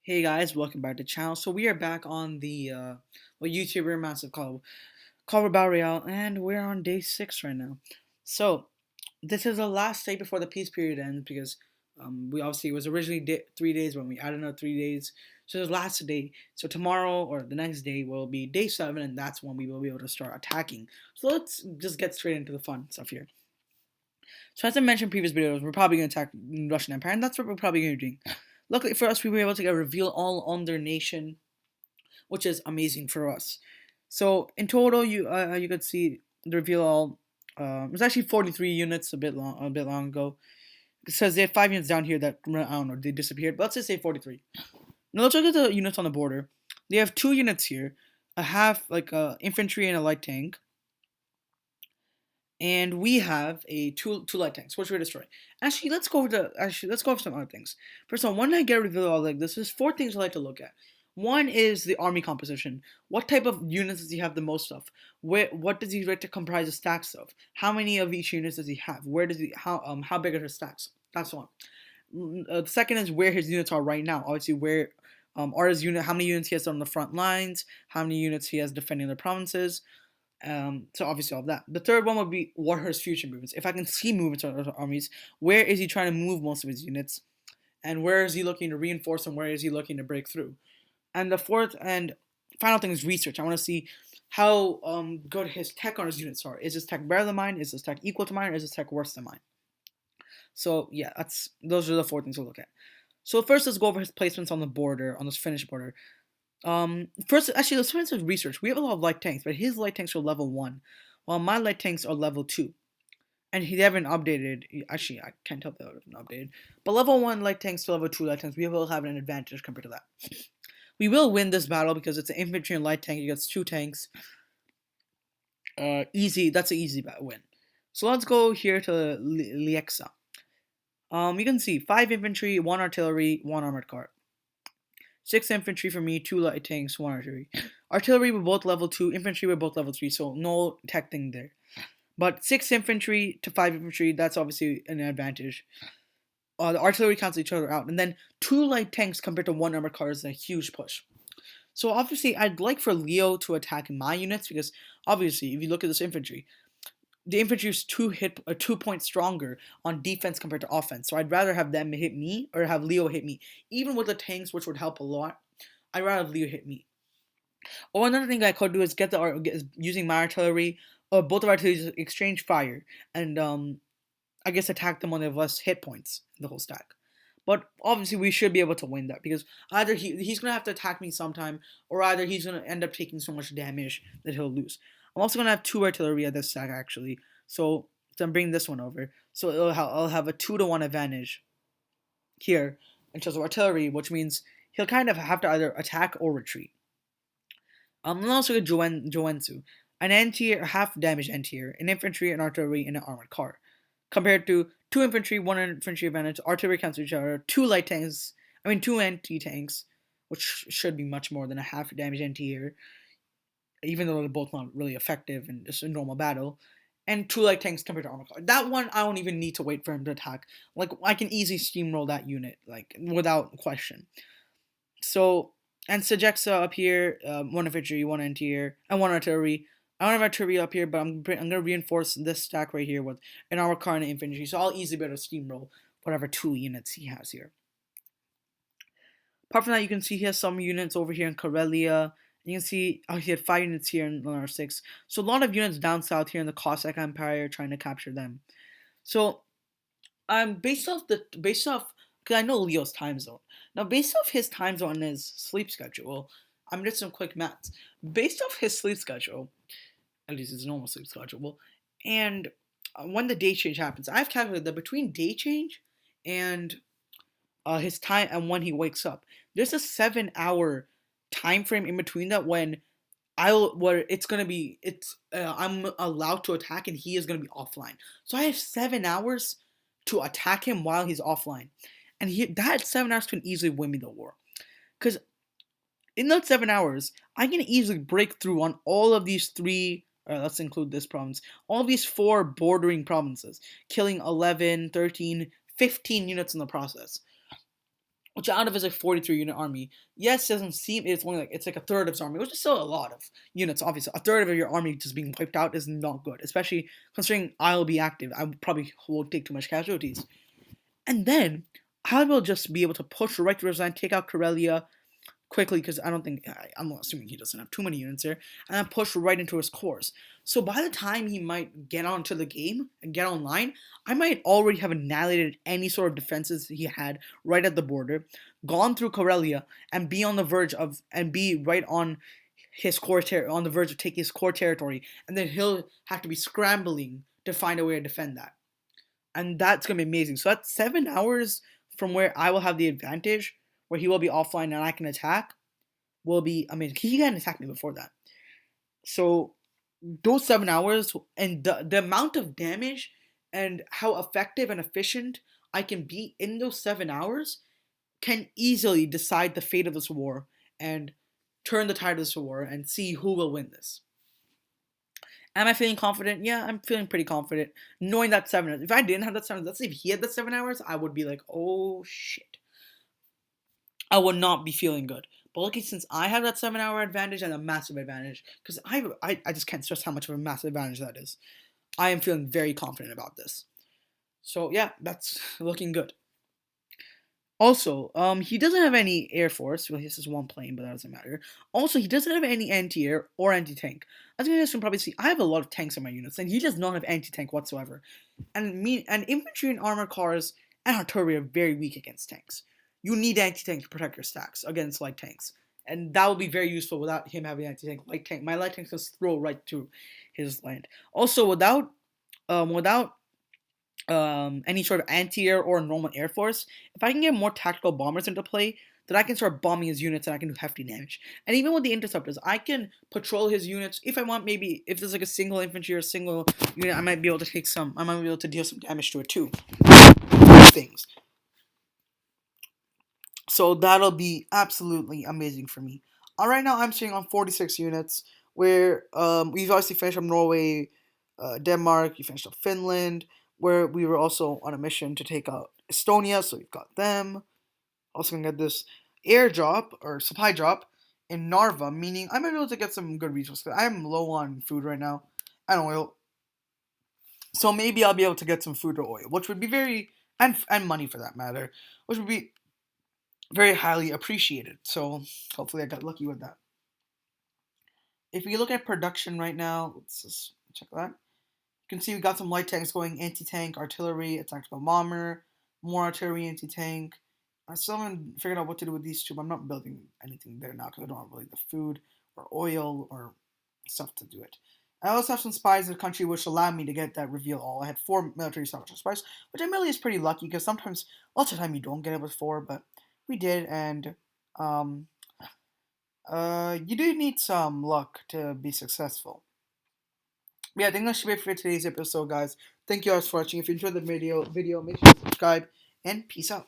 Hey guys, welcome back to the channel. So we are back on the YouTuber massive Collab Battle Royale, and we're on day 6 right now. So this is the last day before the peace period ends because we obviously it was originally 3 days when we added another 3 days. So the last day. So tomorrow or the next day will be day 7, and that's when we will be able to start attacking. So let's just get straight into the fun stuff here. So as I mentioned in previous videos, we're probably going to attack Russian Empire, and that's what we're probably going to do. Luckily for us, we were able to get a reveal all on their nation, which is amazing for us. So in total, you could see the reveal all. It was actually 43 units a bit long ago. It says they had 5 units down here that I don't know they disappeared. But let's just say 43. Now let's look at the units on the border. They have 2 units here, a half like infantry and a light tank. And we have a two light tanks, which we're destroying. Let's go over some other things. First of all, when I get revealed all like this, there's 4 things I like to look at. One is the army composition. What type of units does he have the most of? What does he like to comprise the stacks of? How many of each units does he have? Where does he how big are his stacks? That's one. The second is where his units are right now. Obviously, where are his unit? How many units he has on the front lines? How many units he has defending the provinces? So obviously all of that. The third one would be what are his future movements. If I can see movements of other armies, where is he trying to move most of his units, and where is he looking to reinforce, and where is he looking to break through? And the fourth and final thing is research. I want to see how good his tech on his units are. Is his tech better than mine? Is his tech equal to mine? Or is his tech worse than mine? So yeah, those are the 4 things we'll look at. So first, let's go over his placements on the border, on this Finnish border. First, actually, let's finish with research. We have a lot of light tanks, but his light tanks are level 1, while my light tanks are level 2. And they haven't updated. Actually, I can't tell if they haven't updated. But level 1 light tanks to level 2 light tanks, we will have an advantage compared to that. We will win this battle because it's an infantry and light tank against 2 tanks. Easy. That's an easy win. So let's go here to Lieksa. You can see 5 infantry, 1 artillery, 1 armored car. 6 infantry for me, 2 light tanks, 1 artillery. Artillery were both level 2, infantry were both level 3, so no tech thing there. But 6 infantry to 5 infantry, that's obviously an advantage. The artillery cancel each other out. And then 2 light tanks compared to 1 armored car is a huge push. So obviously, I'd like for Leo to attack my units because obviously, if you look at this infantry, the infantry is 2 points stronger on defense compared to offense. So I'd rather have them hit me or have Leo hit me. Even with the tanks, which would help a lot, I'd rather have Leo hit me. Or another thing I could do is using my artillery or both of our artillery exchange fire and I guess attack them when they have less hit points in the whole stack. But obviously we should be able to win that because either he's gonna have to attack me sometime, or either he's gonna end up taking so much damage that he'll lose. I'm also gonna have 2 artillery at this stack actually, so I'm bringing this one over. So I'll have a 2-to-1 advantage here in terms of artillery, which means he'll kind of have to either attack or retreat. And also a Joensu, an N-tier, half damage N-tier, an infantry, an artillery, and an armored car. Compared to 2 infantry, 1 infantry advantage, artillery cancel each other, 2 light tanks, 2 anti-tanks, which should be much more than a half damage N-tier, even though they're both not really effective in just a normal battle. And 2 light tanks compared to armored car. That one, I don't even need to wait for him to attack. Like, I can easily steamroll that unit, like, without question. So, and Sejexa up here, 1 infantry, 1 anti-air, and 1 artillery. I don't have artillery up here, but I'm going to reinforce this stack right here with an armor car and an infantry, so I'll easily be able to steamroll whatever 2 units he has here. Apart from that, you can see he has some units over here in Karelia. You can see he had 5 units here in R6. So a lot of units down south here in the Cossack Empire trying to capture them. So based off because I know Leo's time zone. Now, based off his time zone and his sleep schedule, I'm just some quick maths. Based off his sleep schedule, at least his normal sleep schedule, and when the day change happens, I've calculated that between day change and his time and when he wakes up, there's a 7-hour time frame in between that when I'm allowed to attack and he is gonna be offline. So I have 7 hours to attack him while he's offline, and that 7 hours can easily win me the war, because in those 7 hours I can easily break through on all of these 3. Let's include this province. All of these 4 bordering provinces, killing 11, 13, 15 units in the process. which out of his like 43 unit army, yes, it doesn't seem it's only like it's like a third of his army, which is still a lot of units. Obviously, a third of your army just being wiped out is not good, especially considering I'll be active. I probably won't take too much casualties, and then I will just be able to push right through his line, take out Corellia quickly because I don't think I'm assuming he doesn't have too many units there, and then push right into his cores. So by the time he might get onto the game and get online, I might already have annihilated any sort of defenses he had right at the border, gone through Corellia, and be on the verge of and be right on his on the verge of taking his core territory, and then he'll have to be scrambling to find a way to defend that, and that's gonna be amazing. So that's 7 hours from where I will have the advantage, where he will be offline and I can attack. Will be amazing. He can attack me before that. So those 7 hours and the amount of damage and how effective and efficient I can be in those 7 hours can easily decide the fate of this war and turn the tide of this war and see who will win this. Am I feeling confident? Yeah, I'm feeling pretty confident. Knowing that 7 hours. If I didn't have that 7 hours, let's say if he had that 7 hours, I would be like, oh shit. I would not be feeling good. But lucky since I have that 7 hour advantage and a massive advantage, because I just can't stress how much of a massive advantage that is. I am feeling very confident about this. So yeah, that's looking good. Also, he doesn't have any air force. Well, he has this one plane, but that doesn't matter. Also, he doesn't have any anti-air or anti-tank. As you guys can probably see, I have a lot of tanks in my units, and he does not have anti-tank whatsoever. And infantry and armor cars and artillery are very weak against tanks. You need anti-tank to protect your stacks against light tanks, and that will be very useful without him having anti-tank. Light tank, my light tank just throw right to his land. Also, without any sort of anti-air or normal air force, if I can get more tactical bombers into play, then I can start bombing his units and I can do hefty damage. And even with the interceptors, I can patrol his units if I want. Maybe if there's like a single infantry or a single unit, I might be able to take some. I might be able to deal some damage to it too. Things. So that'll be absolutely amazing for me. Right now, I'm sitting on 46 units, where we've obviously finished up Norway, Denmark, we finished up Finland, where we were also on a mission to take out Estonia, so we've got them. Also gonna get this airdrop or supply drop in Narva, meaning I'm able to get some good resources. I'm low on food right now and oil, so maybe I'll be able to get some food or oil, which would be very and money for that matter, which would be very highly appreciated. So hopefully I got lucky with that. If we look at production right now, let's just check that. You can see we got some light tanks going, anti-tank, artillery, a tactical bomber, more artillery, anti-tank. I still haven't figured out what to do with these two, but I'm not building anything there now because I don't have really the food or oil or stuff to do it. I also have some spies in the country which allowed me to get that reveal all. I had 4 military structural spies, which I really is pretty lucky because sometimes, lots of time you don't get it with 4, but we did, and um, you do need some luck to be successful. Yeah, I think that should be it for today's episode, guys. Thank you guys for watching. If you enjoyed the video, make sure to subscribe, and peace out.